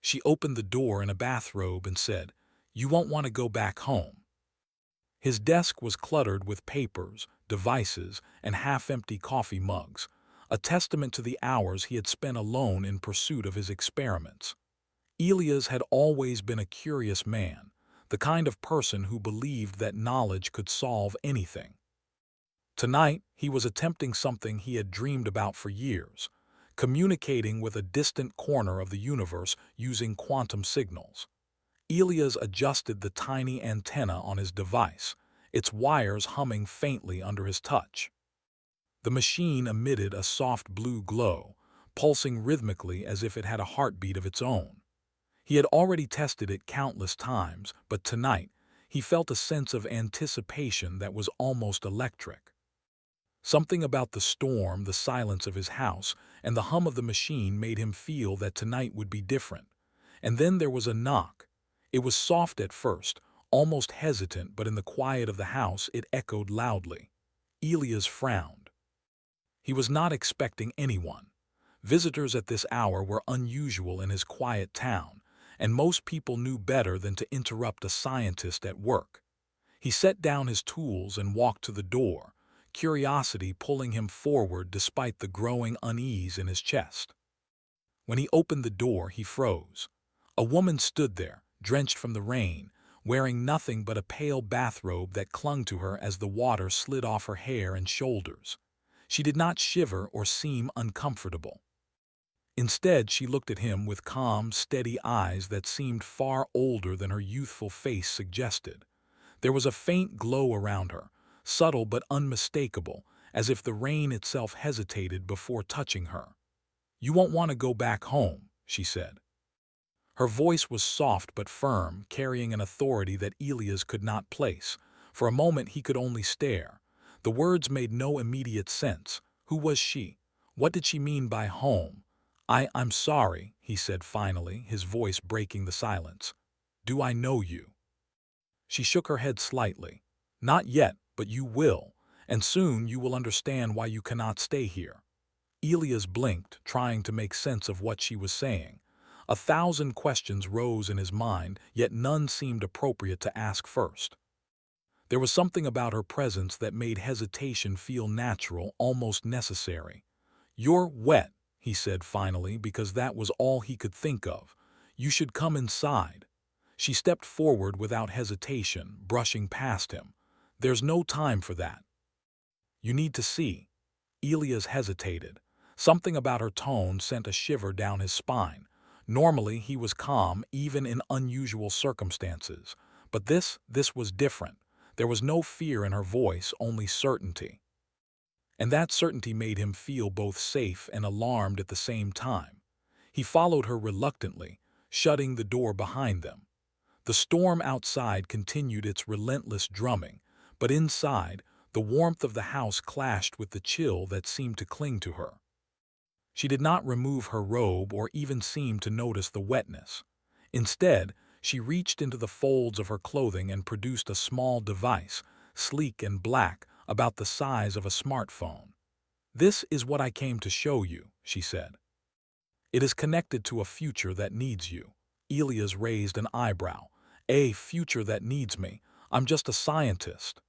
She opened the door in a bathrobe and said, "You won't want to go back home." His desk was cluttered with papers, devices, and half-empty coffee mugs, a testament to the hours he had spent alone in pursuit of his experiments. Elias had always been a curious man, the kind of person who believed that knowledge could solve anything. Tonight, he was attempting something he had dreamed about for years, communicating with a distant corner of the universe using quantum signals. Elias adjusted the tiny antenna on his device, its wires humming faintly under his touch. The machine emitted a soft blue glow, pulsing rhythmically as if it had a heartbeat of its own. He had already tested it countless times, but tonight, he felt a sense of anticipation that was almost electric. Something about the storm, the silence of his house, and the hum of the machine made him feel that tonight would be different. And then there was a knock. It was soft at first, almost hesitant, but in the quiet of the house it echoed loudly. Elias frowned. He was not expecting anyone. Visitors at this hour were unusual in his quiet town, and most people knew better than to interrupt a scientist at work. He set down his tools and walked to the door, curiosity pulling him forward despite the growing unease in his chest. When he opened the door, he froze. A woman stood there, drenched from the rain, wearing nothing but a pale bathrobe that clung to her as the water slid off her hair and shoulders. She did not shiver or seem uncomfortable. Instead, she looked at him with calm, steady eyes that seemed far older than her youthful face suggested. There was a faint glow around her, subtle but unmistakable, as if the rain itself hesitated before touching her. "You won't want to go back home," she said. Her voice was soft but firm, carrying an authority that Elias could not place. For a moment he could only stare. The words made no immediate sense. Who was she? What did she mean by home? I'm sorry," he said finally, his voice breaking the silence. "Do I know you?" She shook her head slightly. "Not yet, but you will, and soon you will understand why you cannot stay here." Elias blinked, trying to make sense of what she was saying. 1,000 questions rose in his mind, yet none seemed appropriate to ask first. There was something about her presence that made hesitation feel natural, almost necessary. "You're wet," he said finally, because that was all he could think of. "You should come inside." She stepped forward without hesitation, brushing past him. "There's no time for that." "You need to see." Elias hesitated. Something about her tone sent a shiver down his spine. Normally he was calm, even in unusual circumstances. But this was different. There was no fear in her voice, only certainty. And that certainty made him feel both safe and alarmed at the same time. He followed her reluctantly, shutting the door behind them. The storm outside continued its relentless drumming, but inside, the warmth of the house clashed with the chill that seemed to cling to her. She did not remove her robe or even seem to notice the wetness. Instead, she reached into the folds of her clothing and produced a small device, sleek and black, about the size of a smartphone. "This is what I came to show you," she said. "It is connected to a future that needs you." Elias raised an eyebrow. "A future that needs me? I'm just a scientist."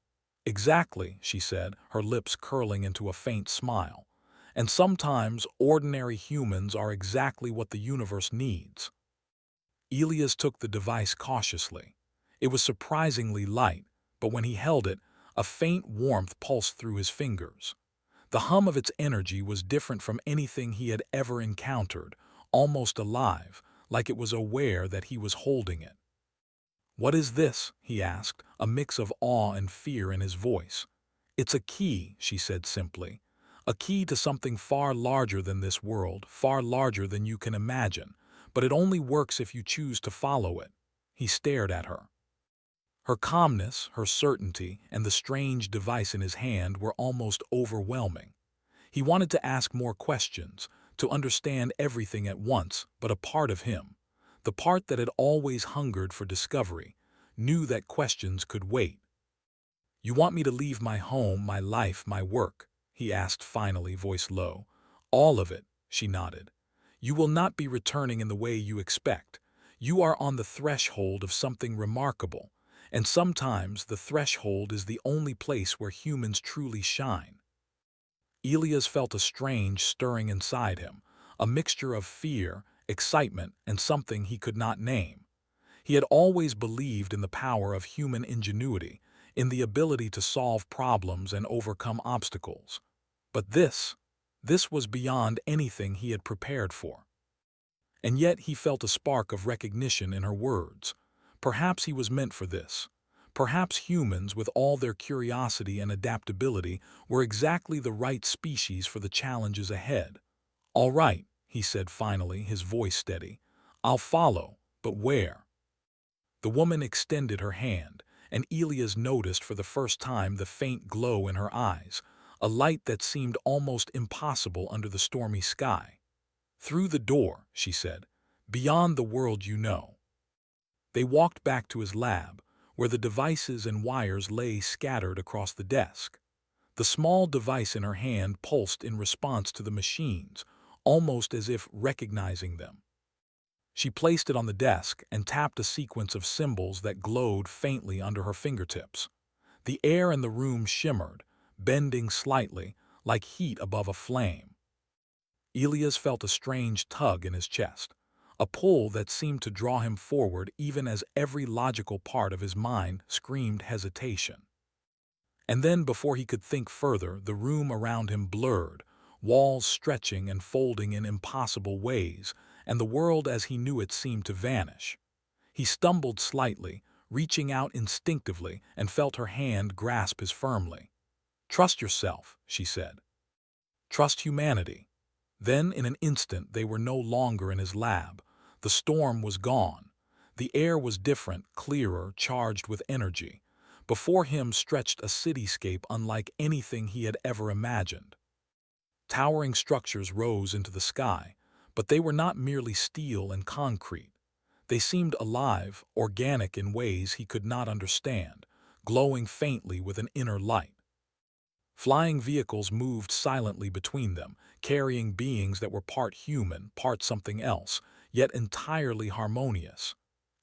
"Exactly," she said, her lips curling into a faint smile. "And sometimes ordinary humans are exactly what the universe needs." Elias took the device cautiously. It was surprisingly light, but when he held it, a faint warmth pulsed through his fingers. The hum of its energy was different from anything he had ever encountered, almost alive, like it was aware that he was holding it. "What is this?" he asked, a mix of awe and fear in his voice. "It's a key," she said simply. "A key to something far larger than this world, far larger than you can imagine, but it only works if you choose to follow it." He stared at her. Her calmness, her certainty, and the strange device in his hand were almost overwhelming. He wanted to ask more questions, to understand everything at once, but a part of him, the part that had always hungered for discovery, knew that questions could wait. "You want me to leave my home, my life, my work?" he asked finally, voice low. "All of it," she nodded. "You will not be returning in the way you expect. You are on the threshold of something remarkable, and sometimes the threshold is the only place where humans truly shine. Elias felt a strange stirring inside him, a mixture of fear, excitement, and something he could not name. He had always believed in the power of human ingenuity, in the ability to solve problems and overcome obstacles. But this was beyond anything he had prepared for. And yet he felt a spark of recognition in her words. Perhaps he was meant for this. Perhaps humans, with all their curiosity and adaptability, were exactly the right species for the challenges ahead. "All right," he said finally, his voice steady. "I'll follow, but where?" The woman extended her hand, and Elias noticed for the first time the faint glow in her eyes, a light that seemed almost impossible under the stormy sky. "Through the door," she said, "beyond the world you know." They walked back to his lab, where the devices and wires lay scattered across the desk. The small device in her hand pulsed in response to the machines, almost as if recognizing them. She placed it on the desk and tapped a sequence of symbols that glowed faintly under her fingertips. The air in the room shimmered, bending slightly, like heat above a flame. Elias felt a strange tug in his chest, a pull that seemed to draw him forward even as every logical part of his mind screamed hesitation. And then, before he could think further, the room around him blurred, walls stretching and folding in impossible ways, and the world as he knew it seemed to vanish. He stumbled slightly, reaching out instinctively, and felt her hand grasp his firmly. "Trust yourself," she said. "Trust humanity." Then, in an instant, they were no longer in his lab. The storm was gone. The air was different, clearer, charged with energy. Before him stretched a cityscape unlike anything he had ever imagined. Towering structures rose into the sky, but they were not merely steel and concrete. They seemed alive, organic in ways he could not understand, glowing faintly with an inner light. Flying vehicles moved silently between them, carrying beings that were part human, part something else, yet entirely harmonious.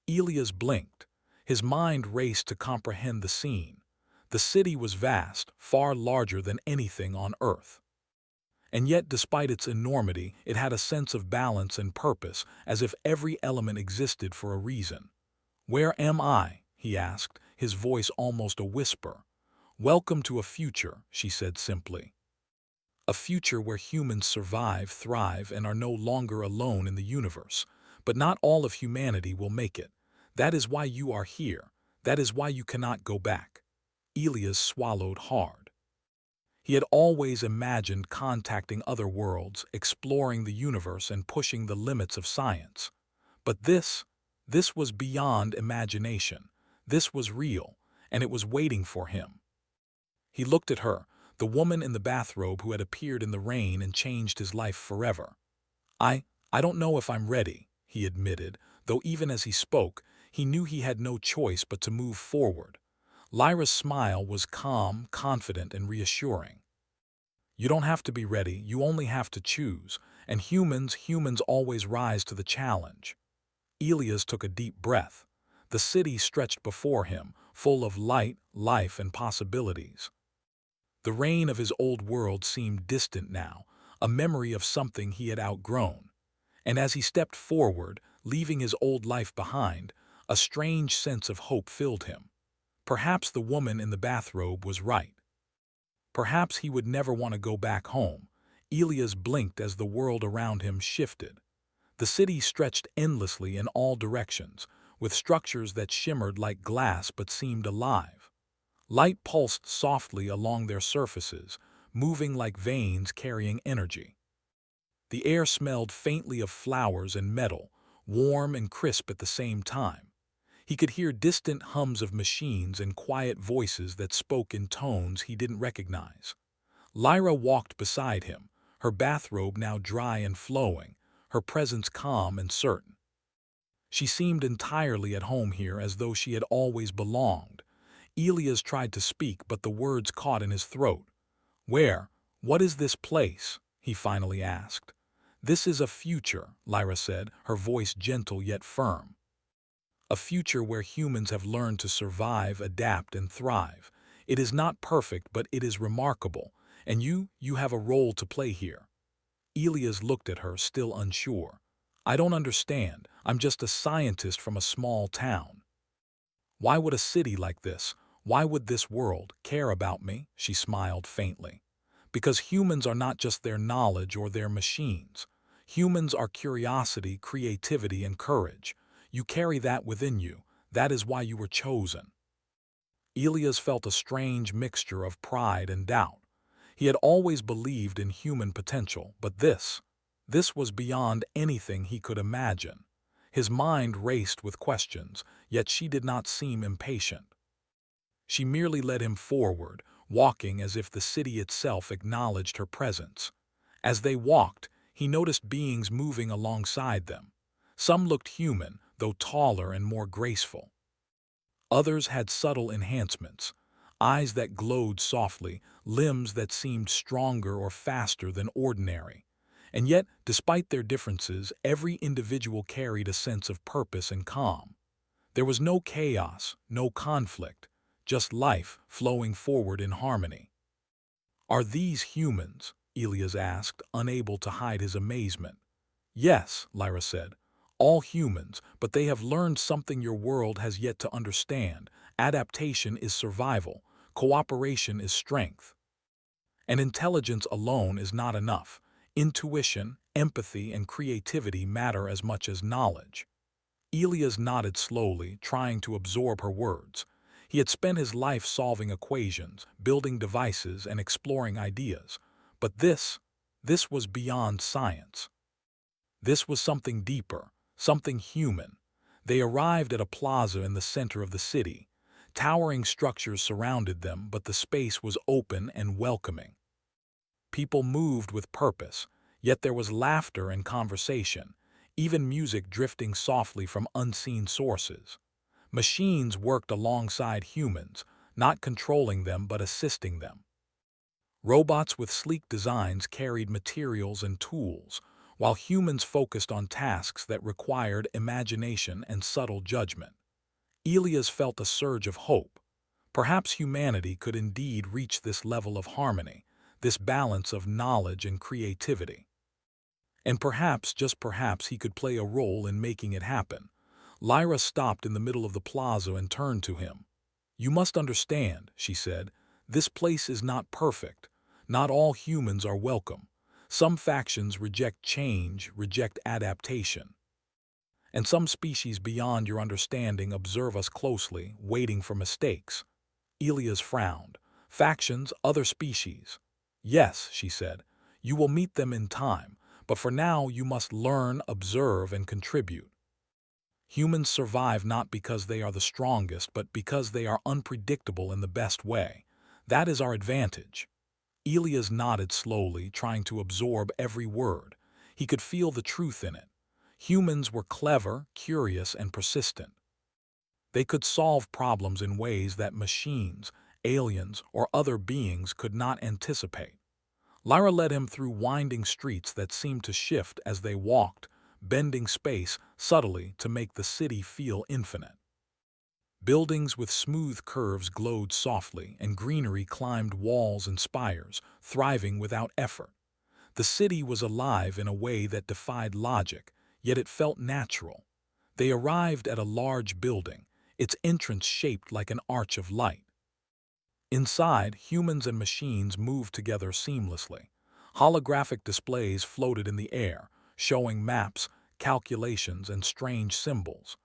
Elias blinked. His mind raced to comprehend the scene. The city was vast, far larger than anything on Earth. And yet, despite its enormity, it had a sense of balance and purpose, as if every element existed for a reason. "Where am I?" he asked, his voice almost a whisper. "Welcome to a future," she said simply. "A future where humans survive, thrive, and are no longer alone in the universe. But not all of humanity will make it. That is why you are here. That is why you cannot go back." Elias swallowed hard. He had always imagined contacting other worlds, exploring the universe, and pushing the limits of science. But this was beyond imagination. This was real, and it was waiting for him. He looked at her, the woman in the bathrobe who had appeared in the rain and changed his life forever. I don't know if I'm ready," he admitted, though even as he spoke, he knew he had no choice but to move forward. Lyra's smile was calm, confident, and reassuring. "You don't have to be ready, you only have to choose, and humans always rise to the challenge." Elias took a deep breath. The city stretched before him, full of light, life, and possibilities. The rain of his old world seemed distant now, a memory of something he had outgrown. And as he stepped forward, leaving his old life behind, a strange sense of hope filled him. Perhaps the woman in the bathrobe was right. Perhaps he would never want to go back home. Elias blinked as the world around him shifted. The city stretched endlessly in all directions, with structures that shimmered like glass but seemed alive. Light pulsed softly along their surfaces, moving like veins carrying energy. The air smelled faintly of flowers and metal, warm and crisp at the same time. He could hear distant hums of machines and quiet voices that spoke in tones he didn't recognize. Lyra walked beside him, her bathrobe now dry and flowing, her presence calm and certain. She seemed entirely at home here, as though she had always belonged. Elias tried to speak, but the words caught in his throat. What is this place?" he finally asked. "This is a future," Lyra said, her voice gentle yet firm. A future where humans have learned to survive, adapt, and thrive. It is not perfect, but it is remarkable, and you have a role to play here. Elias looked at her, still unsure. I don't understand. I'm just a scientist from a small town. Why would a city like this, why would this world care about me? She smiled faintly. Because humans are not just their knowledge or their machines. Humans are curiosity, creativity, and courage. You carry that within you. That is why you were chosen. Elias felt a strange mixture of pride and doubt. He had always believed in human potential, but this was beyond anything he could imagine. His mind raced with questions, yet she did not seem impatient. She merely led him forward, walking as if the city itself acknowledged her presence. As they walked, he noticed beings moving alongside them. Some looked human, though taller and more graceful. Others had subtle enhancements, eyes that glowed softly, limbs that seemed stronger or faster than ordinary. And yet, despite their differences, every individual carried a sense of purpose and calm. There was no chaos, no conflict, just life flowing forward in harmony. Are these humans? Elias asked, unable to hide his amazement. Yes, Lyra said. All humans, but they have learned something your world has yet to understand. Adaptation is survival. Cooperation is strength. And intelligence alone is not enough. Intuition, empathy, and creativity matter as much as knowledge. Elias nodded slowly, trying to absorb her words. He had spent his life solving equations, building devices, and exploring ideas. But this was beyond science. This was something deeper, something human. They arrived at a plaza in the center of the city. Towering structures surrounded them, but the space was open and welcoming. People moved with purpose, yet there was laughter and conversation, even music drifting softly from unseen sources. Machines worked alongside humans, not controlling them but assisting them. Robots with sleek designs carried materials and tools, while humans focused on tasks that required imagination and subtle judgment. Elias felt a surge of hope. Perhaps humanity could indeed reach this level of harmony, this balance of knowledge and creativity. And perhaps, just perhaps, he could play a role in making it happen. Lyra stopped in the middle of the plaza and turned to him. You must understand, she said, this place is not perfect. Not all humans are welcome. Some factions reject change, reject adaptation. And some species beyond your understanding observe us closely, waiting for mistakes. Elias frowned. Factions, other species. Yes, she said, you will meet them in time, but for now you must learn, observe, and contribute. Humans survive not because they are the strongest, but because they are unpredictable in the best way. That is our advantage. Elias nodded slowly, trying to absorb every word. He could feel the truth in it. Humans were clever, curious, and persistent. They could solve problems in ways that machines, aliens, or other beings could not anticipate. Lyra led him through winding streets that seemed to shift as they walked, bending space subtly to make the city feel infinite. Buildings with smooth curves glowed softly, and greenery climbed walls and spires, thriving without effort. The city was alive in a way that defied logic, yet it felt natural. They arrived at a large building, its entrance shaped like an arch of light. Inside, humans and machines moved together seamlessly. Holographic displays floated in the air, showing maps, calculations, and strange symbols.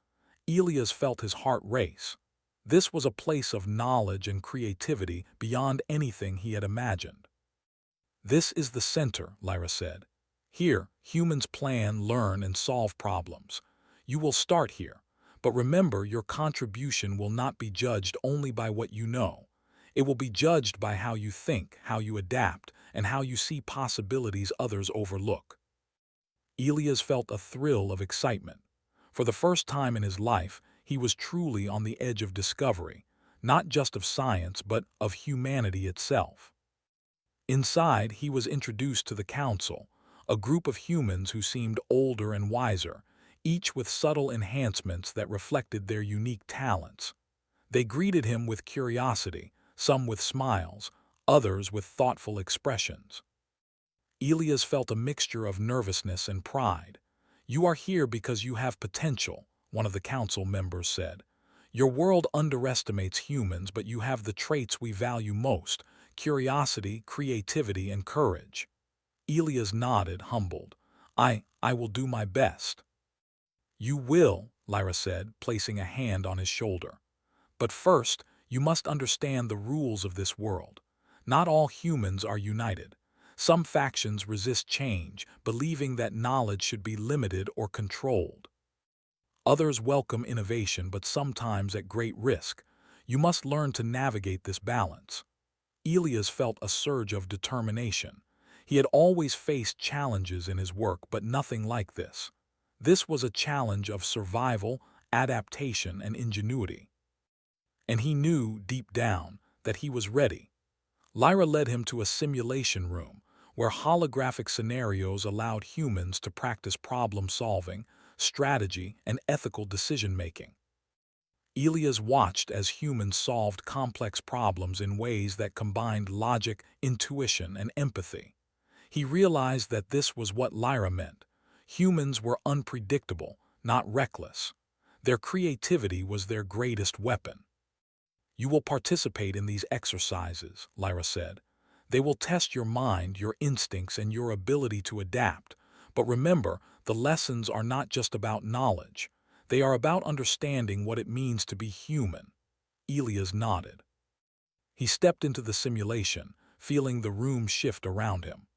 Elias felt his heart race. This was a place of knowledge and creativity beyond anything he had imagined. This is the center, Lyra said. Here, humans plan, learn, and solve problems. You will start here, but remember your contribution will not be judged only by what you know. It will be judged by how you think, how you adapt, and how you see possibilities others overlook. Elias felt a thrill of excitement. For the first time in his life, he was truly on the edge of discovery, not just of science, but of humanity itself. Inside, he was introduced to the council, a group of humans who seemed older and wiser, each with subtle enhancements that reflected their unique talents. They greeted him with curiosity, some with smiles, others with thoughtful expressions. Elias felt a mixture of nervousness and pride. "You are here because you have potential," one of the council members said. "Your world underestimates humans, but you have the traits we value most: curiosity, creativity, and courage." Elias nodded, humbled. I will do my best." "You will," Lyra said, placing a hand on his shoulder. "But first, you must understand the rules of this world. Not all humans are united. Some factions resist change, believing that knowledge should be limited or controlled. Others welcome innovation, but sometimes at great risk. You must learn to navigate this balance." Elias felt a surge of determination. He had always faced challenges in his work, but nothing like this. This was a challenge of survival, adaptation, and ingenuity. And he knew, deep down, that he was ready. Lyra led him to a simulation room, where holographic scenarios allowed humans to practice problem-solving, strategy, and ethical decision-making. Elias watched as humans solved complex problems in ways that combined logic, intuition, and empathy. He realized that this was what Lyra meant. Humans were unpredictable, not reckless. Their creativity was their greatest weapon. "You will participate in these exercises," Lyra said. "They will test your mind, your instincts, and your ability to adapt. But remember, the lessons are not just about knowledge. They are about understanding what it means to be human." Elias nodded. He stepped into the simulation, feeling the room shift around him.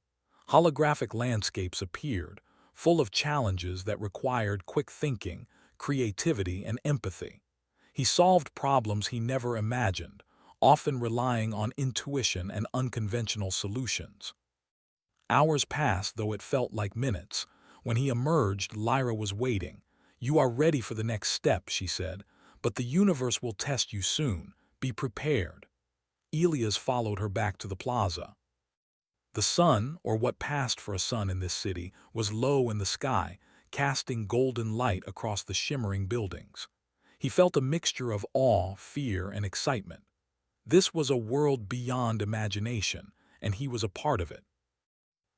Holographic landscapes appeared, full of challenges that required quick thinking, creativity, and empathy. He solved problems he never imagined, often relying on intuition and unconventional solutions. Hours passed, though it felt like minutes. When he emerged, Lyra was waiting. "You are ready for the next step," she said, "but the universe will test you soon. Be prepared." Elias followed her back to the plaza. The sun, or what passed for a sun in this city, was low in the sky, casting golden light across the shimmering buildings. He felt a mixture of awe, fear, and excitement. This was a world beyond imagination, and he was a part of it.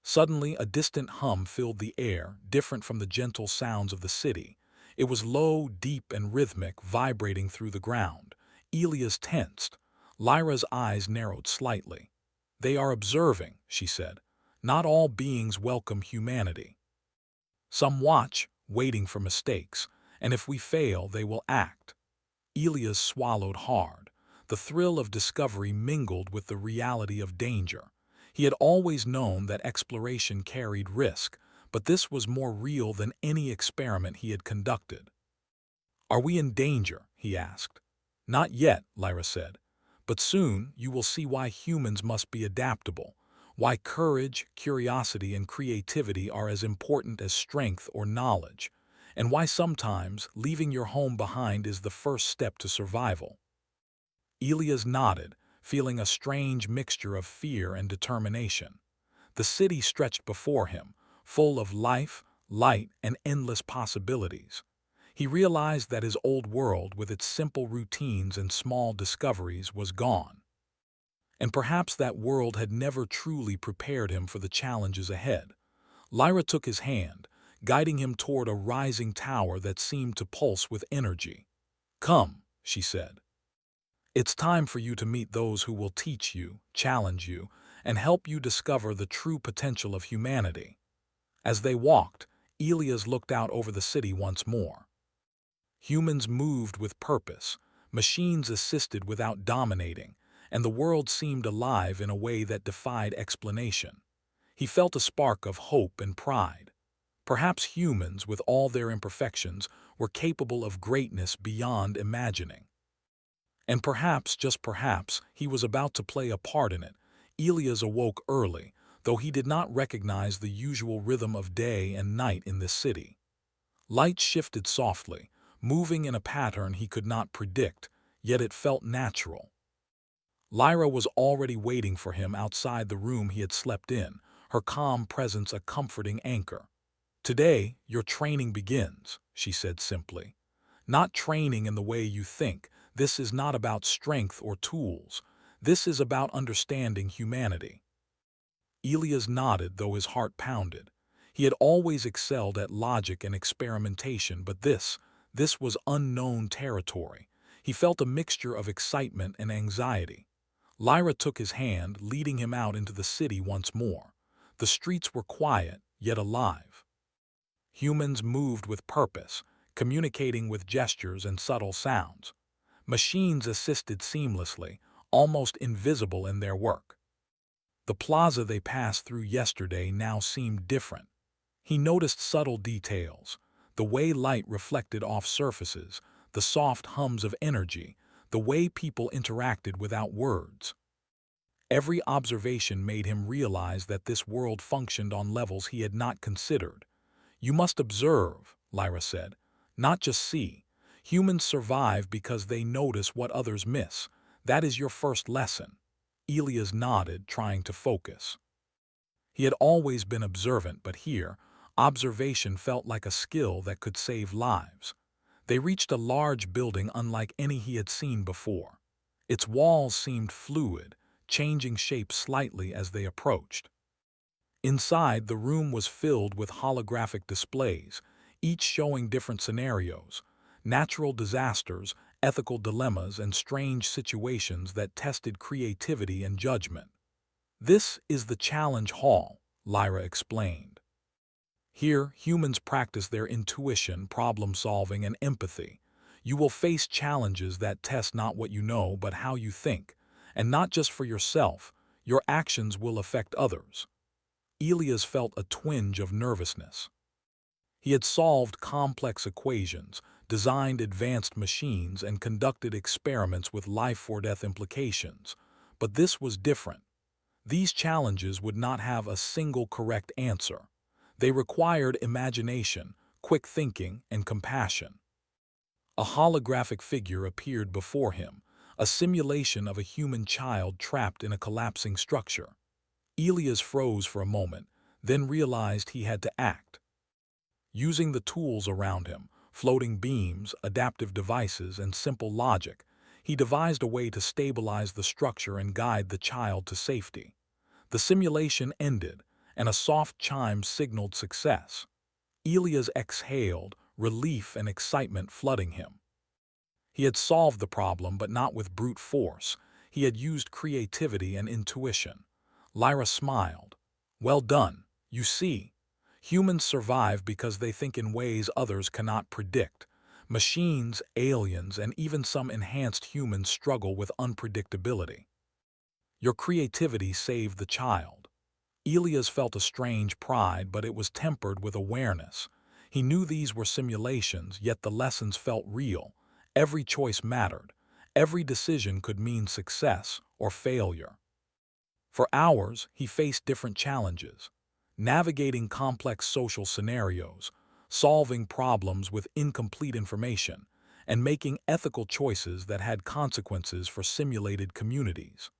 Suddenly, a distant hum filled the air, different from the gentle sounds of the city. It was low, deep, and rhythmic, vibrating through the ground. Elias tensed. Lyra's eyes narrowed slightly. "They are observing," she said. "Not all beings welcome humanity. Some watch, waiting for mistakes, and if we fail, they will act." Elias swallowed hard. The thrill of discovery mingled with the reality of danger. He had always known that exploration carried risk, but this was more real than any experiment he had conducted. "Are we in danger?" he asked. "Not yet," Lyra said. "But soon you will see why humans must be adaptable, why courage, curiosity, and creativity are as important as strength or knowledge, and why sometimes leaving your home behind is the first step to survival." Elias nodded, feeling a strange mixture of fear and determination. The city stretched before him, full of life, light, and endless possibilities. He realized that his old world, with its simple routines and small discoveries, was gone. And perhaps that world had never truly prepared him for the challenges ahead. Lyra took his hand, guiding him toward a rising tower that seemed to pulse with energy. "Come," she said. "It's time for you to meet those who will teach you, challenge you, and help you discover the true potential of humanity." As they walked, Elias looked out over the city once more. Humans moved with purpose, machines assisted without dominating, and the world seemed alive in a way that defied explanation. He felt a spark of hope and pride. Perhaps humans, with all their imperfections, were capable of greatness beyond imagining. And perhaps, just perhaps, he was about to play a part in it. Elias awoke early, though he did not recognize the usual rhythm of day and night in this city. Light shifted softly, moving in a pattern he could not predict, yet it felt natural. Lyra was already waiting for him outside the room he had slept in, her calm presence a comforting anchor. "Today, your training begins," she said simply. Not training in the way you think. This is not about strength or tools. This is about understanding humanity. Elias nodded, though his heart pounded. He had always excelled at logic and experimentation, but this was unknown territory. He felt a mixture of excitement and anxiety. Lyra took his hand, leading him out into the city once more. The streets were quiet, yet alive. Humans moved with purpose, communicating with gestures and subtle sounds. Machines assisted seamlessly, almost invisible in their work. The plaza they passed through yesterday now seemed different. He noticed subtle details, the way light reflected off surfaces, the soft hums of energy, the way people interacted without words. Every observation made him realize that this world functioned on levels he had not considered. You must observe, Lyra said, not just see. Humans survive because they notice what others miss. That is your first lesson. Elias nodded, trying to focus. He had always been observant, but here, observation felt like a skill that could save lives. They reached a large building unlike any he had seen before. Its walls seemed fluid, changing shape slightly as they approached. Inside, the room was filled with holographic displays, each showing different scenarios, natural disasters, ethical dilemmas, and strange situations that tested creativity and judgment. This is the challenge hall, Lyra explained. Here, humans practice their intuition, problem-solving, and empathy. You will face challenges that test not what you know, but how you think. And not just for yourself, your actions will affect others. Elias felt a twinge of nervousness. He had solved complex equations, designed advanced machines, and conducted experiments with life-or-death implications. But this was different. These challenges would not have a single correct answer. They required imagination, quick thinking, and compassion. A holographic figure appeared before him, a simulation of a human child trapped in a collapsing structure. Elias froze for a moment, then realized he had to act. Using the tools around him, floating beams, adaptive devices, and simple logic, he devised a way to stabilize the structure and guide the child to safety. The simulation ended, and a soft chime signaled success. Elias exhaled, relief and excitement flooding him. He had solved the problem, but not with brute force. He had used creativity and intuition. Lyra smiled. Well done. You see, humans survive because they think in ways others cannot predict. Machines, aliens, and even some enhanced humans struggle with unpredictability. Your creativity saved the child. Elias felt a strange pride, but it was tempered with awareness. He knew these were simulations, yet the lessons felt real. Every choice mattered. Every decision could mean success or failure. For hours, he faced different challenges, navigating complex social scenarios, solving problems with incomplete information, and making ethical choices that had consequences for simulated communities.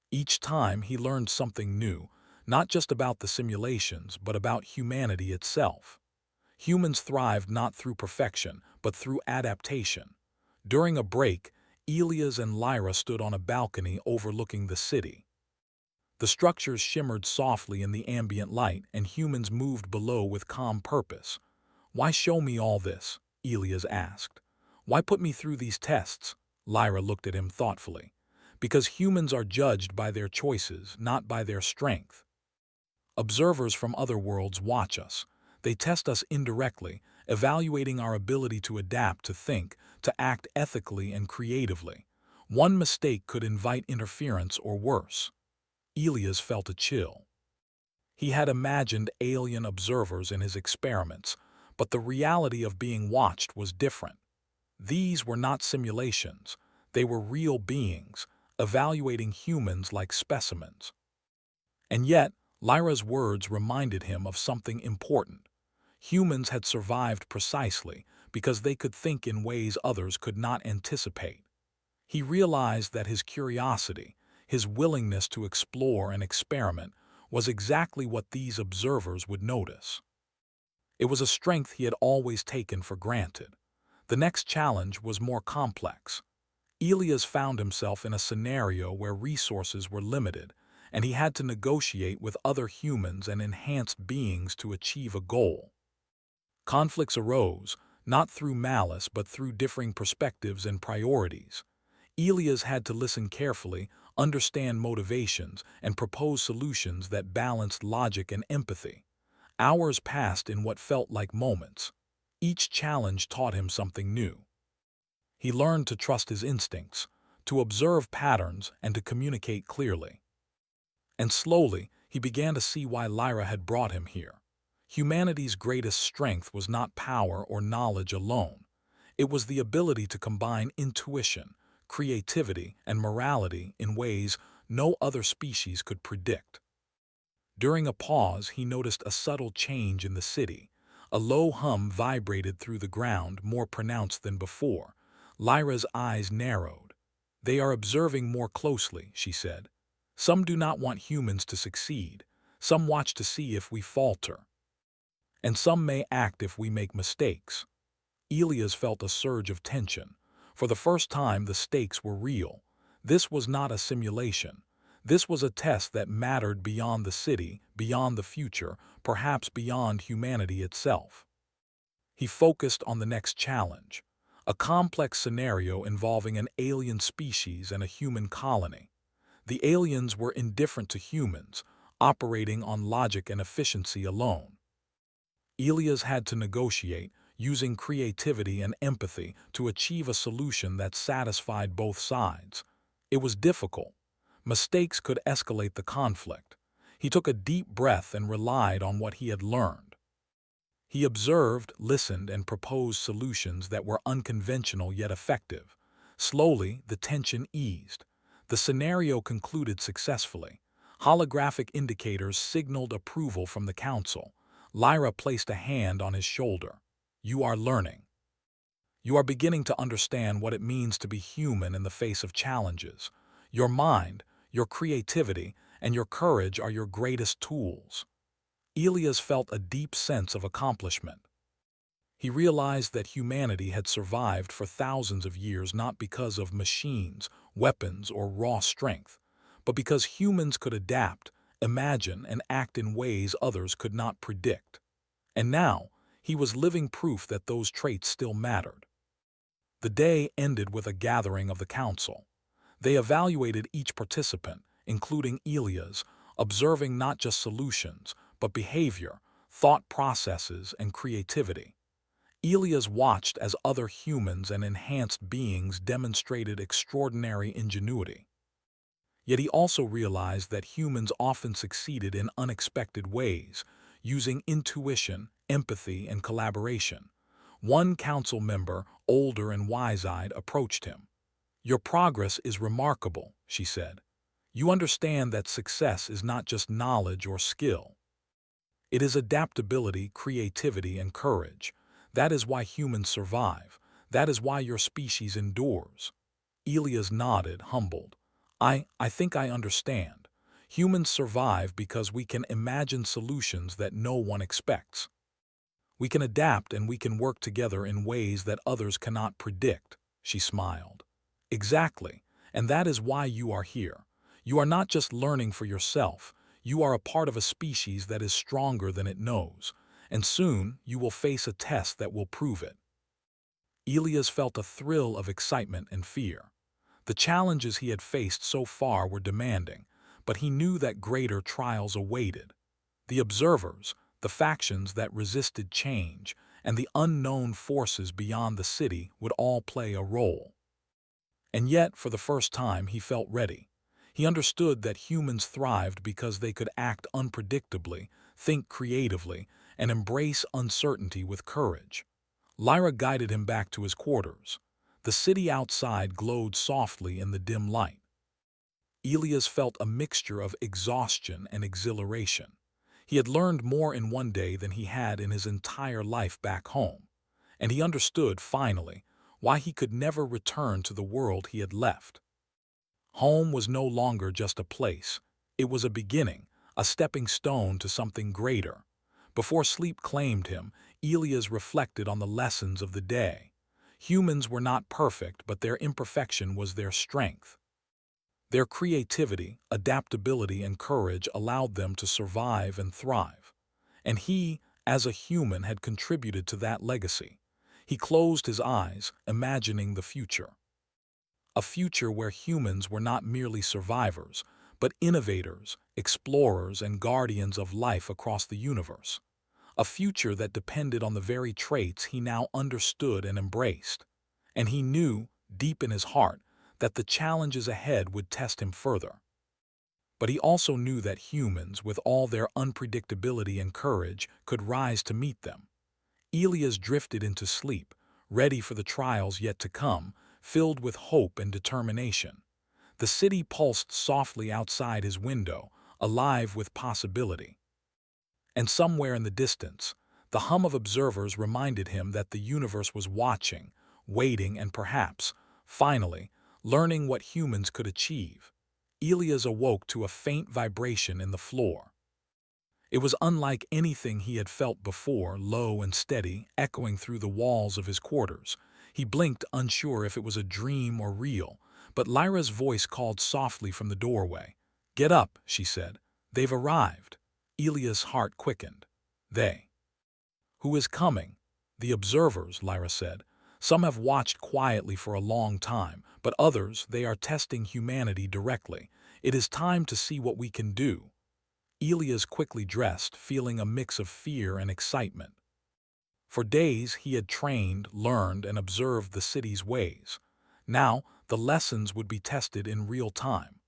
Each time he learned something new, not just about the simulations, but about humanity itself. Humans thrived not through perfection, but through adaptation. During a break, Elias and Lyra stood on a balcony overlooking the city. The structures shimmered softly in the ambient light, and humans moved below with calm purpose. Why show me all this? Elias asked. Why put me through these tests? Lyra looked at him thoughtfully. Because humans are judged by their choices, not by their strength. Observers from other worlds watch us. They test us indirectly, evaluating our ability to adapt, to think, to act ethically and creatively. One mistake could invite interference or worse. Elias felt a chill. He had imagined alien observers in his experiments, but the reality of being watched was different. These were not simulations. They were real beings, evaluating humans like specimens. And yet, Lyra's words reminded him of something important. Humans had survived precisely because they could think in ways others could not anticipate. He realized that his curiosity, his willingness to explore and experiment, was exactly what these observers would notice. It was a strength he had always taken for granted. The next challenge was more complex. Elias found himself in a scenario where resources were limited, and he had to negotiate with other humans and enhanced beings to achieve a goal. Conflicts arose, not through malice but through differing perspectives and priorities. Elias had to listen carefully, understand motivations, and propose solutions that balanced logic and empathy. Hours passed in what felt like moments. Each challenge taught him something new. He learned to trust his instincts, to observe patterns, and to communicate clearly. And slowly, he began to see why Lyra had brought him here. Humanity's greatest strength was not power or knowledge alone. It was the ability to combine intuition, creativity, and morality in ways no other species could predict. During a pause, he noticed a subtle change in the city. A low hum vibrated through the ground, more pronounced than before. Lyra's eyes narrowed. "They are observing more closely," she said. "Some do not want humans to succeed. Some watch to see if we falter. And some may act if we make mistakes." Elias felt a surge of tension. For the first time, the stakes were real. This was not a simulation. This was a test that mattered beyond the city, beyond the future, perhaps beyond humanity itself. He focused on the next challenge, a complex scenario involving an alien species and a human colony. The aliens were indifferent to humans, operating on logic and efficiency alone. Elias had to negotiate, using creativity and empathy to achieve a solution that satisfied both sides. It was difficult. Mistakes could escalate the conflict. He took a deep breath and relied on what he had learned. He observed, listened, and proposed solutions that were unconventional yet effective. Slowly, the tension eased. The scenario concluded successfully. Holographic indicators signaled approval from the council. Lyra placed a hand on his shoulder. "You are learning. You are beginning to understand what it means to be human in the face of challenges. Your mind, your creativity, and your courage are your greatest tools." Elias felt a deep sense of accomplishment. He realized that humanity had survived for thousands of years not because of machines, weapons, or raw strength, but because humans could adapt, imagine, and act in ways others could not predict. And now, he was living proof that those traits still mattered. The day ended with a gathering of the council. They evaluated each participant, including Elias, observing not just solutions, but behavior, thought processes, and creativity. Elias watched as other humans and enhanced beings demonstrated extraordinary ingenuity. Yet he also realized that humans often succeeded in unexpected ways, using intuition, empathy, and collaboration. One council member, older and wise-eyed, approached him. "Your progress is remarkable," she said. "You understand that success is not just knowledge or skill. It is adaptability, creativity, and courage. That is why humans survive. That is why your species endures." Elias nodded, humbled. I think I understand. Humans survive because we can imagine solutions that no one expects. We can adapt and we can work together in ways that others cannot predict," she smiled. "Exactly, and that is why you are here. You are not just learning for yourself. You are a part of a species that is stronger than it knows, and soon you will face a test that will prove it." Elias felt a thrill of excitement and fear. The challenges he had faced so far were demanding, but he knew that greater trials awaited. The observers, the factions that resisted change, and the unknown forces beyond the city would all play a role. And yet, for the first time, he felt ready. He understood that humans thrived because they could act unpredictably, think creatively, and embrace uncertainty with courage. Lyra guided him back to his quarters. The city outside glowed softly in the dim light. Elias felt a mixture of exhaustion and exhilaration. He had learned more in one day than he had in his entire life back home, and he understood, finally, why he could never return to the world he had left. Home was no longer just a place. It was a beginning, a stepping stone to something greater. Before sleep claimed him, Elias reflected on the lessons of the day. Humans were not perfect, but their imperfection was their strength. Their creativity, adaptability, and courage allowed them to survive and thrive. And he, as a human, had contributed to that legacy. He closed his eyes, imagining the future. A future where humans were not merely survivors, but innovators, explorers, and guardians of life across the universe. A future that depended on the very traits he now understood and embraced. And he knew, deep in his heart, that the challenges ahead would test him further. But he also knew that humans, with all their unpredictability and courage, could rise to meet them. Elias drifted into sleep, ready for the trials yet to come, filled with hope and determination. The city pulsed softly outside his window, alive with possibility. And somewhere in the distance, the hum of observers reminded him that the universe was watching, waiting, and perhaps, finally, learning what humans could achieve. Elias awoke to a faint vibration in the floor. It was unlike anything he had felt before, low and steady, echoing through the walls of his quarters. He blinked, unsure if it was a dream or real, but Lyra's voice called softly from the doorway. "Get up," she said. "They've arrived." Elias' heart quickened. "They? Who is coming?" "The observers," Lyra said. "Some have watched quietly for a long time, but others, they are testing humanity directly. It is time to see what we can do." Elias quickly dressed, feeling a mix of fear and excitement. For days he had trained, learned, and observed the city's ways. Now, the lessons would be tested in real time.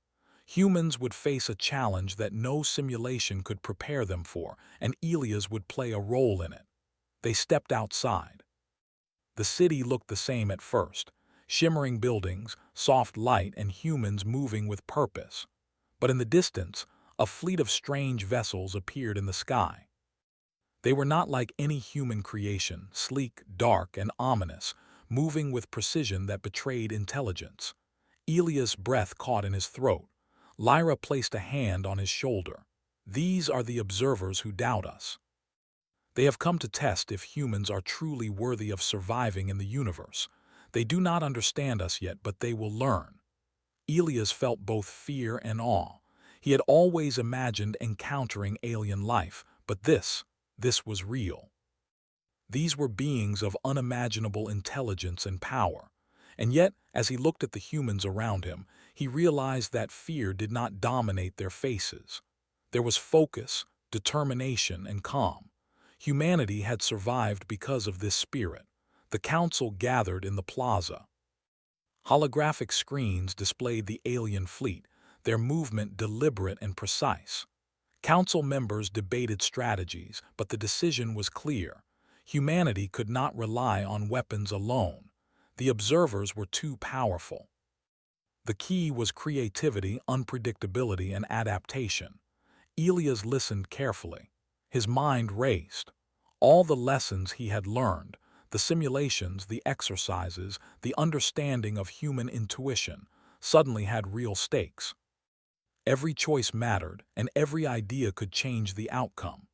Humans would face a challenge that no simulation could prepare them for, and Elias would play a role in it. They stepped outside. The city looked the same at first: shimmering buildings, soft light, and humans moving with purpose. But in the distance, a fleet of strange vessels appeared in the sky. They were not like any human creation, sleek, dark, and ominous, moving with precision that betrayed intelligence. Elias' breath caught in his throat. Lyra placed a hand on his shoulder. "These are the observers who doubt us. They have come to test if humans are truly worthy of surviving in the universe. They do not understand us yet, but they will learn." Elias felt both fear and awe. He had always imagined encountering alien life, but this was real. These were beings of unimaginable intelligence and power. And yet, as he looked at the humans around him, he realized that fear did not dominate their faces. There was focus, determination, and calm. Humanity had survived because of this spirit. The council gathered in the plaza. Holographic screens displayed the alien fleet, their movement deliberate and precise. Council members debated strategies, but the decision was clear. Humanity could not rely on weapons alone. The observers were too powerful. The key was creativity, unpredictability, and adaptation. Elias listened carefully. His mind raced. All the lessons he had learned, the simulations, the exercises, the understanding of human intuition, suddenly had real stakes. Every choice mattered, and every idea could change the outcome.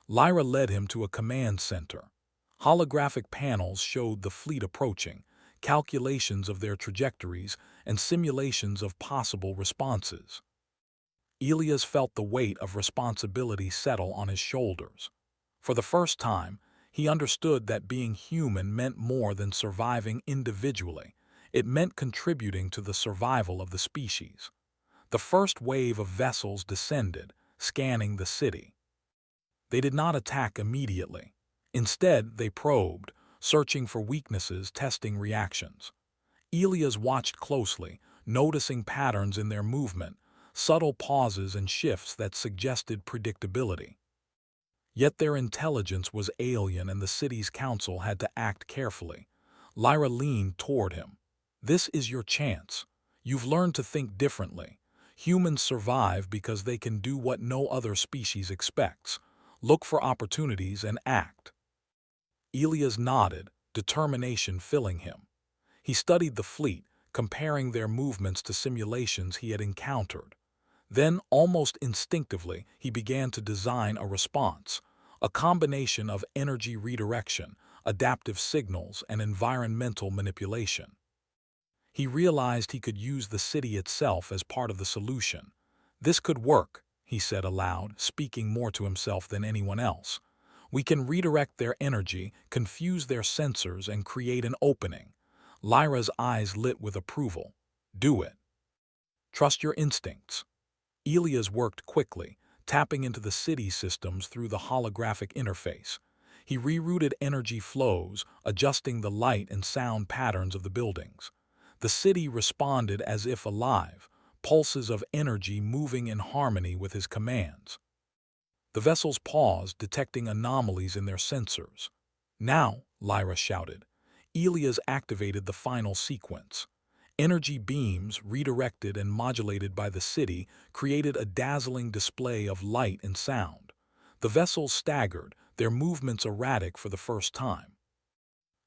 Lyra led him to a command center. Holographic panels showed the fleet approaching, calculations of their trajectories, and simulations of possible responses. Elias felt the weight of responsibility settle on his shoulders. For the first time, he understood that being human meant more than surviving individually. It meant contributing to the survival of the species. The first wave of vessels descended, scanning the city. They did not attack immediately. Instead, they probed, searching for weaknesses, testing reactions. Elias watched closely, noticing patterns in their movement, subtle pauses and shifts that suggested predictability. Yet their intelligence was alien, and the city's council had to act carefully. Lyra leaned toward him. "This is your chance. You've learned to think differently. Humans survive because they can do what no other species expects: look for opportunities and act." Elias nodded, determination filling him. He studied the fleet, comparing their movements to simulations he had encountered. Then, almost instinctively, he began to design a response, a combination of energy redirection, adaptive signals, and environmental manipulation. He realized he could use the city itself as part of the solution. "This could work," he said aloud, speaking more to himself than anyone else. "We can redirect their energy, confuse their sensors, and create an opening." Lyra's eyes lit with approval. "Do it. Trust your instincts." Elias worked quickly, tapping into the city systems through the holographic interface. He rerouted energy flows, adjusting the light and sound patterns of the buildings. The city responded as if alive, pulses of energy moving in harmony with his commands. The vessels paused, detecting anomalies in their sensors. "Now," Lyra shouted. Elias activated the final sequence. Energy beams, redirected and modulated by the city, created a dazzling display of light and sound. The vessels staggered, their movements erratic for the first time.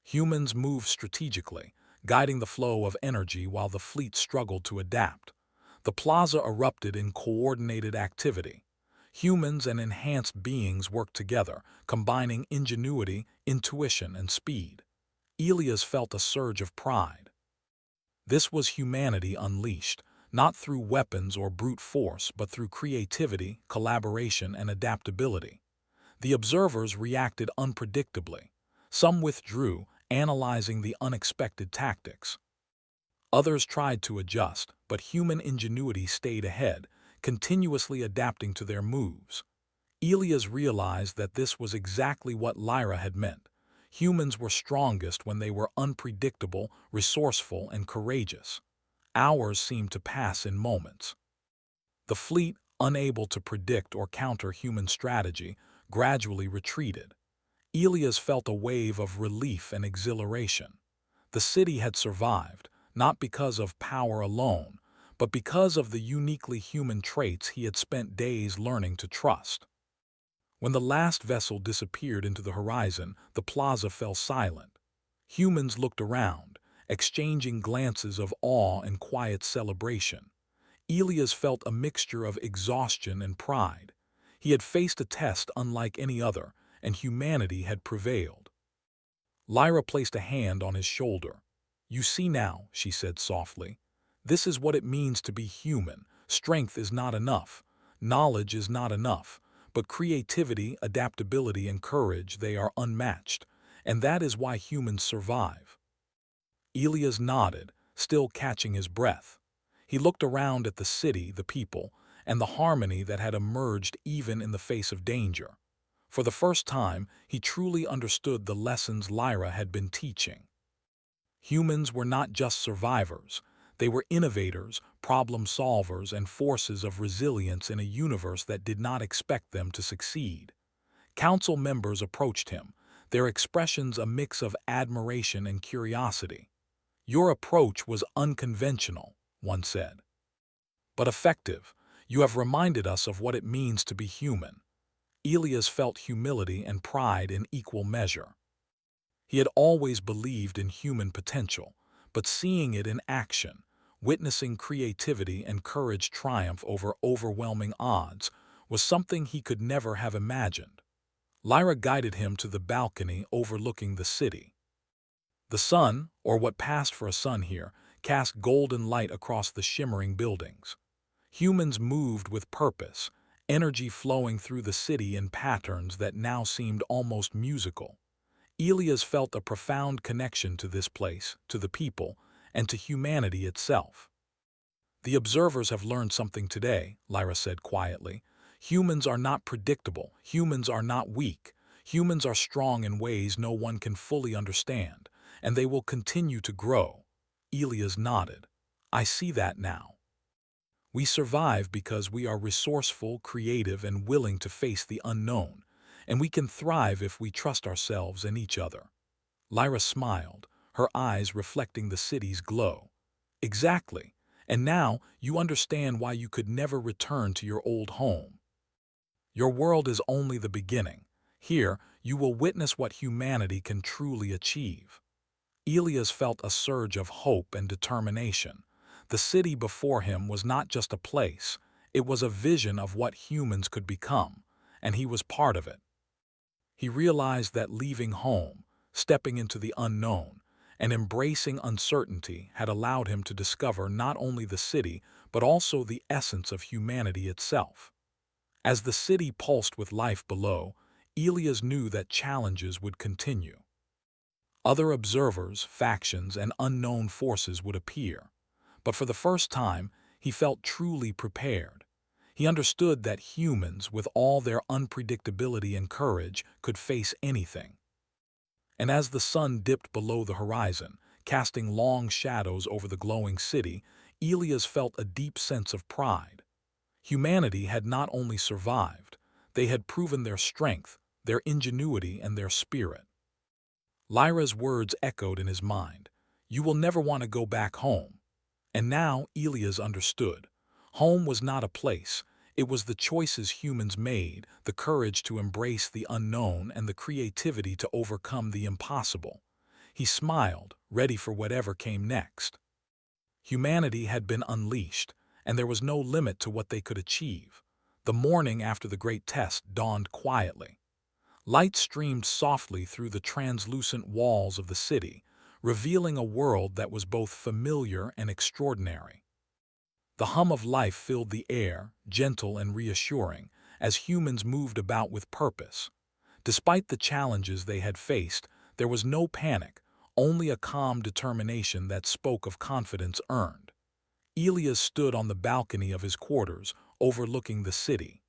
Humans moved strategically, guiding the flow of energy while the fleet struggled to adapt. The plaza erupted in coordinated activity. Humans and enhanced beings worked together, combining ingenuity, intuition, and speed. Elias felt a surge of pride. This was humanity unleashed, not through weapons or brute force, but through creativity, collaboration, and adaptability. The observers reacted unpredictably. Some withdrew, analyzing the unexpected tactics. Others tried to adjust, but human ingenuity stayed ahead, continuously adapting to their moves. Elias realized that this was exactly what Lyra had meant. Humans were strongest when they were unpredictable, resourceful, and courageous. Hours seemed to pass in moments. The fleet, unable to predict or counter human strategy, gradually retreated. Elias felt a wave of relief and exhilaration. The city had survived, not because of power alone, but because of the uniquely human traits he had spent days learning to trust. When the last vessel disappeared into the horizon, the plaza fell silent. Humans looked around, exchanging glances of awe and quiet celebration. Elias felt a mixture of exhaustion and pride. He had faced a test unlike any other, and humanity had prevailed. Lyra placed a hand on his shoulder. "You see now," she said softly. "This is what it means to be human. Strength is not enough. Knowledge is not enough. But creativity, adaptability, and courage, they are unmatched. And that is why humans survive." Elias nodded, still catching his breath. He looked around at the city, the people, and the harmony that had emerged even in the face of danger. For the first time, he truly understood the lessons Lyra had been teaching. Humans were not just survivors. They were innovators, problem solvers, and forces of resilience in a universe that did not expect them to succeed. Council members approached him, their expressions a mix of admiration and curiosity. "Your approach was unconventional," one said, "but effective. You have reminded us of what it means to be human." Elias felt humility and pride in equal measure. He had always believed in human potential, but seeing it in action, witnessing creativity and courage triumph over overwhelming odds, was something he could never have imagined. Lyra guided him to the balcony overlooking the city. The sun, or what passed for a sun here, cast golden light across the shimmering buildings. Humans moved with purpose, energy flowing through the city in patterns that now seemed almost musical. Elias felt a profound connection to this place, to the people, and to humanity itself. "The observers have learned something today," Lyra said quietly. "Humans are not predictable. Humans are not weak. Humans are strong in ways no one can fully understand, and they will continue to grow." Elias nodded. "I see that now. We survive because we are resourceful, creative, and willing to face the unknown, and we can thrive if we trust ourselves and each other." Lyra smiled, her eyes reflecting the city's glow. "Exactly. And now you understand why you could never return to your old home. Your world is only the beginning. Here, you will witness what humanity can truly achieve." Elias felt a surge of hope and determination. The city before him was not just a place, it was a vision of what humans could become, and he was part of it. He realized that leaving home, stepping into the unknown, and embracing uncertainty had allowed him to discover not only the city but also the essence of humanity itself. As the city pulsed with life below, Elias knew that challenges would continue. Other observers, factions, and unknown forces would appear. But for the first time, he felt truly prepared. He understood that humans, with all their unpredictability and courage, could face anything. And as the sun dipped below the horizon, casting long shadows over the glowing city, Elias felt a deep sense of pride. Humanity had not only survived, they had proven their strength, their ingenuity, and their spirit. Lyra's words echoed in his mind. You will never want to go back home. And now Elias understood. Home was not a place. It was the choices humans made, the courage to embrace the unknown, and the creativity to overcome the impossible. He smiled, ready for whatever came next. Humanity had been unleashed, and there was no limit to what they could achieve. The morning after the great test dawned quietly. Light streamed softly through the translucent walls of the city, revealing a world that was both familiar and extraordinary. The hum of life filled the air, gentle and reassuring, as humans moved about with purpose. Despite the challenges they had faced, there was no panic, only a calm determination that spoke of confidence earned. Elias stood on the balcony of his quarters, overlooking the city.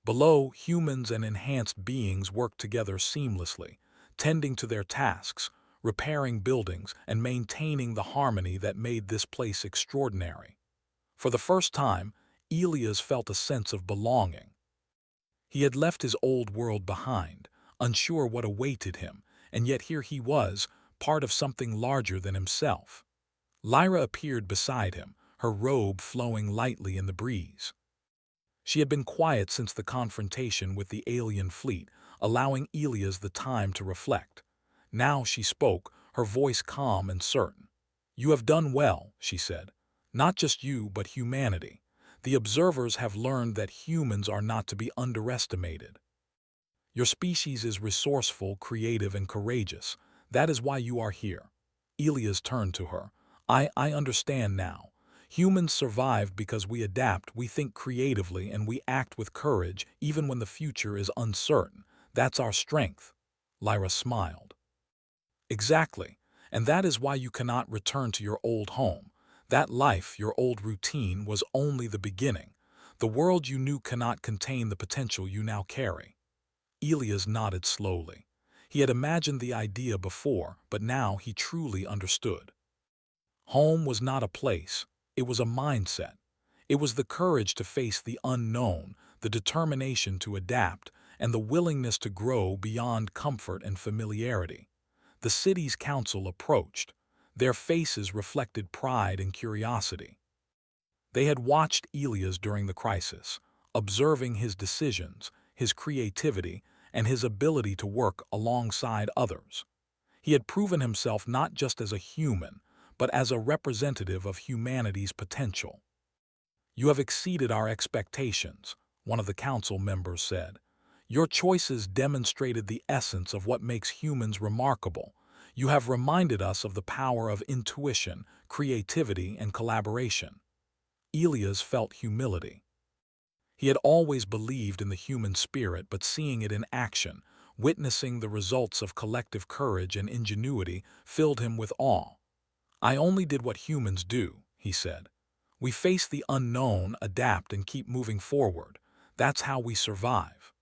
Below, humans and enhanced beings worked together seamlessly, tending to their tasks, repairing buildings, and maintaining the harmony that made this place extraordinary. For the first time, Elias felt a sense of belonging. He had left his old world behind, unsure what awaited him, and yet here he was, part of something larger than himself. Lyra appeared beside him, her robe flowing lightly in the breeze. She had been quiet since the confrontation with the alien fleet, allowing Elias the time to reflect. Now she spoke, her voice calm and certain. You have done well, she said. Not just you, but humanity. The observers have learned that humans are not to be underestimated. Your species is resourceful, creative, and courageous. That is why you are here. Elias turned to her. I understand now. Humans survive because we adapt, we think creatively, and we act with courage even when the future is uncertain. That's our strength. Lyra smiled. Exactly. And that is why you cannot return to your old home. That life, your old routine, was only the beginning. The world you knew cannot contain the potential you now carry. Elias nodded slowly. He had imagined the idea before, but now he truly understood. Home was not a place, it was a mindset. It was the courage to face the unknown, the determination to adapt, and the willingness to grow beyond comfort and familiarity. The city's council approached. Their faces reflected pride and curiosity. They had watched Elias during the crisis, observing his decisions, his creativity, and his ability to work alongside others. He had proven himself not just as a human, but as a representative of humanity's potential. You have exceeded our expectations, one of the council members said. Your choices demonstrated the essence of what makes humans remarkable. You have reminded us of the power of intuition, creativity, and collaboration. Elias felt humility. He had always believed in the human spirit, but seeing it in action, witnessing the results of collective courage and ingenuity, filled him with awe. I only did what humans do, he said. We face the unknown, adapt, and keep moving forward. That's how we survive.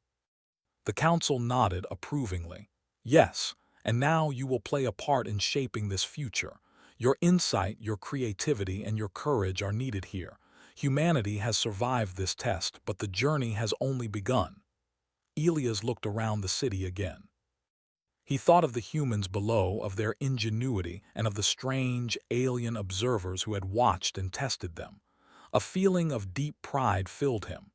The council nodded approvingly. Yes, and now you will play a part in shaping this future. Your insight, your creativity, and your courage are needed here. Humanity has survived this test, but the journey has only begun. Elias looked around the city again. He thought of the humans below, of their ingenuity, and of the strange, alien observers who had watched and tested them. A feeling of deep pride filled him.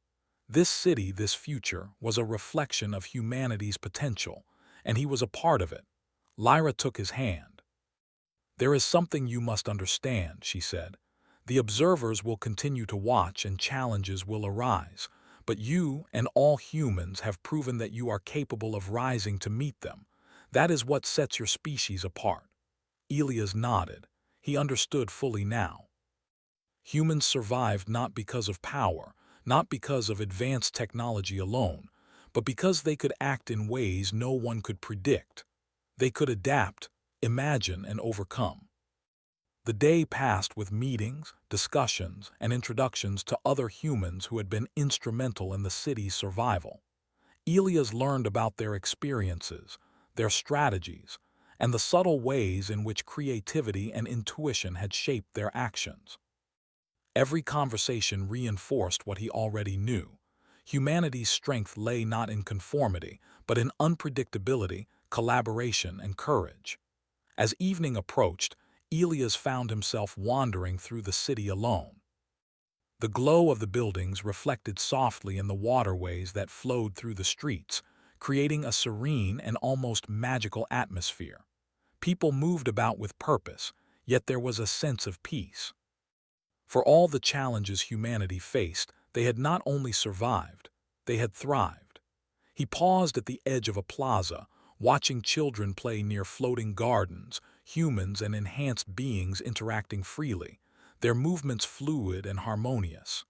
This city, this future, was a reflection of humanity's potential, and he was a part of it. Lyra took his hand. There is something you must understand, she said. The observers will continue to watch and challenges will arise, but you and all humans have proven that you are capable of rising to meet them. That is what sets your species apart." Elias nodded. He understood fully now. Humans survived not because of power, not because of advanced technology alone, but because they could act in ways no one could predict. They could adapt, imagine, and overcome. The day passed with meetings, discussions, and introductions to other humans who had been instrumental in the city's survival. Elias learned about their experiences, their strategies, and the subtle ways in which creativity and intuition had shaped their actions. Every conversation reinforced what he already knew. Humanity's strength lay not in conformity, but in unpredictability, collaboration, and courage. As evening approached, Elias found himself wandering through the city alone. The glow of the buildings reflected softly in the waterways that flowed through the streets, creating a serene and almost magical atmosphere. People moved about with purpose, yet there was a sense of peace. For all the challenges humanity faced, they had not only survived, they had thrived. He paused at the edge of a plaza, watching children play near floating gardens, humans and enhanced beings interacting freely, their movements fluid and harmonious.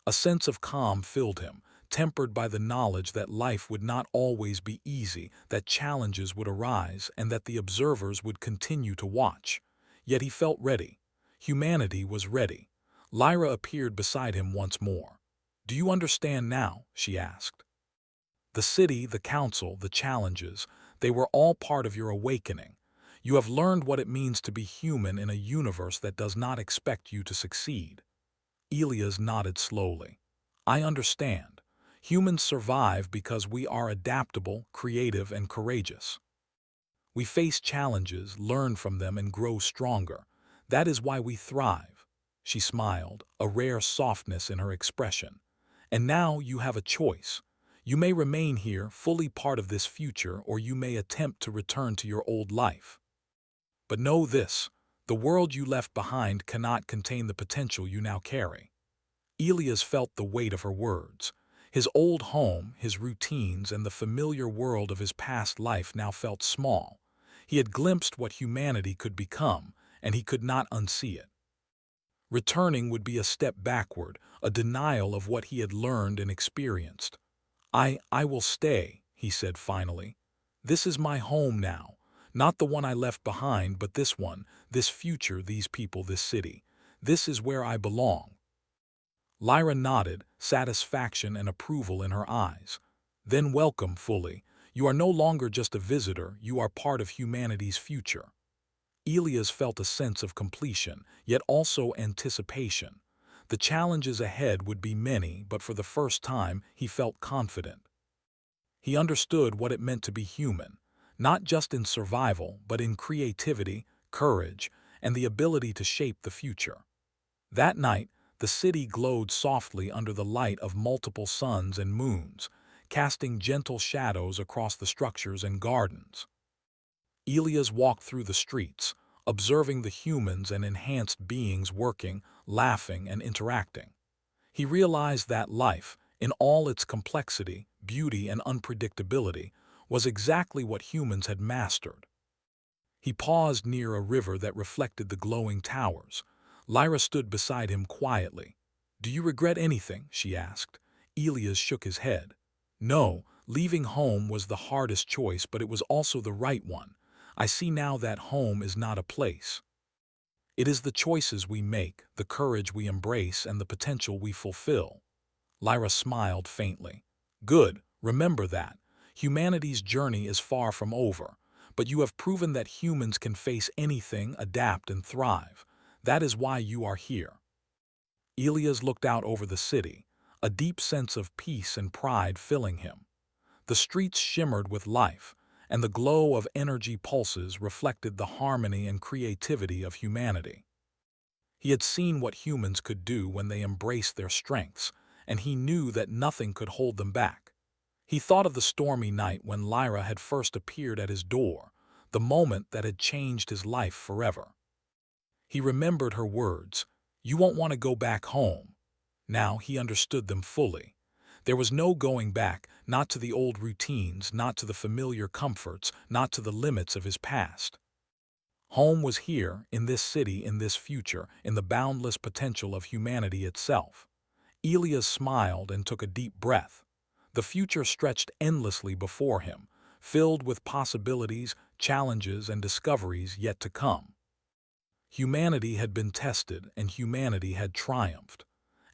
A sense of calm filled him, tempered by the knowledge that life would not always be easy, that challenges would arise, and that the observers would continue to watch. Yet he felt ready. Humanity was ready. Lyra appeared beside him once more. "Do you understand now?" she asked. "The city, the council, the challenges, they were all part of your awakening. You have learned what it means to be human in a universe that does not expect you to succeed." Elias nodded slowly. "I understand. Humans survive because we are adaptable, creative, and courageous. We face challenges, learn from them, and grow stronger. That is why we thrive." She smiled, a rare softness in her expression. "And now you have a choice. You may remain here, fully part of this future, or you may attempt to return to your old life. But know this, the world you left behind cannot contain the potential you now carry." Elias felt the weight of her words. His old home, his routines, and the familiar world of his past life now felt small. He had glimpsed what humanity could become, and he could not unsee it. Returning would be a step backward, a denial of what he had learned and experienced. I will stay," he said finally. "This is my home now. Not the one I left behind, but this one, this future, these people, this city. This is where I belong." Lyra nodded, satisfaction and approval in her eyes. "Then welcome fully. You are no longer just a visitor, you are part of humanity's future." Elias felt a sense of completion, yet also anticipation. The challenges ahead would be many, but for the first time, he felt confident. He understood what it meant to be human, not just in survival, but in creativity, courage, and the ability to shape the future. That night, the city glowed softly under the light of multiple suns and moons, casting gentle shadows across the structures and gardens. Elias walked through the streets, observing the humans and enhanced beings working, laughing, and interacting. He realized that life, in all its complexity, beauty, and unpredictability, was exactly what humans had mastered. He paused near a river that reflected the glowing towers. Lyra stood beside him quietly. "Do you regret anything?" she asked. Elias shook his head. "No, leaving home was the hardest choice, but it was also the right one. I see now that home is not a place. It is the choices we make, the courage we embrace, and the potential we fulfill." Lyra smiled faintly. "Good, remember that. Humanity's journey is far from over, but you have proven that humans can face anything, adapt, and thrive. That is why you are here." Elias looked out over the city, a deep sense of peace and pride filling him. The streets shimmered with life, and the glow of energy pulses reflected the harmony and creativity of humanity. He had seen what humans could do when they embraced their strengths, and he knew that nothing could hold them back. He thought of the stormy night when Lyra had first appeared at his door, the moment that had changed his life forever. He remembered her words, "You won't want to go back home." Now he understood them fully. There was no going back, not to the old routines, not to the familiar comforts, not to the limits of his past. Home was here, in this city, in this future, in the boundless potential of humanity itself. Elias smiled and took a deep breath. The future stretched endlessly before him, filled with possibilities, challenges, and discoveries yet to come. Humanity had been tested and humanity had triumphed.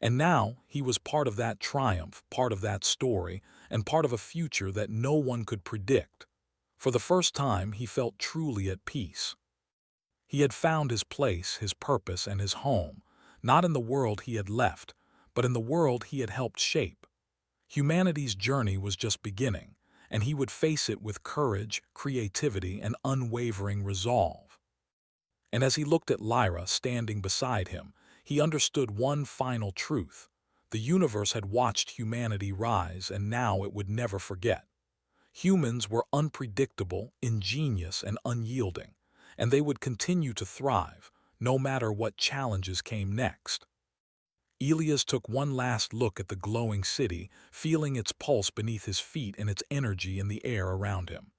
And now he was part of that triumph, part of that story, and part of a future that no one could predict. For the first time, he felt truly at peace. He had found his place, his purpose, and his home, not in the world he had left, but in the world he had helped shape. Humanity's journey was just beginning, and he would face it with courage, creativity, and unwavering resolve. And as he looked at Lyra standing beside him, he understood one final truth. The universe had watched humanity rise, and now it would never forget. Humans were unpredictable, ingenious, and unyielding, and they would continue to thrive, no matter what challenges came next. Elias took one last look at the glowing city, feeling its pulse beneath his feet and its energy in the air around him.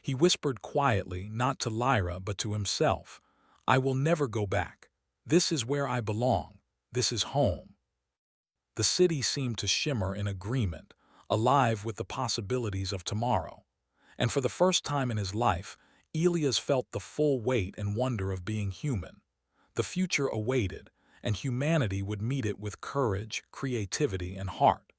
He whispered quietly, not to Lyra but to himself, "I will never go back. This is where I belong. This is home." The city seemed to shimmer in agreement, alive with the possibilities of tomorrow. And for the first time in his life, Elias felt the full weight and wonder of being human. The future awaited, and humanity would meet it with courage, creativity, and heart.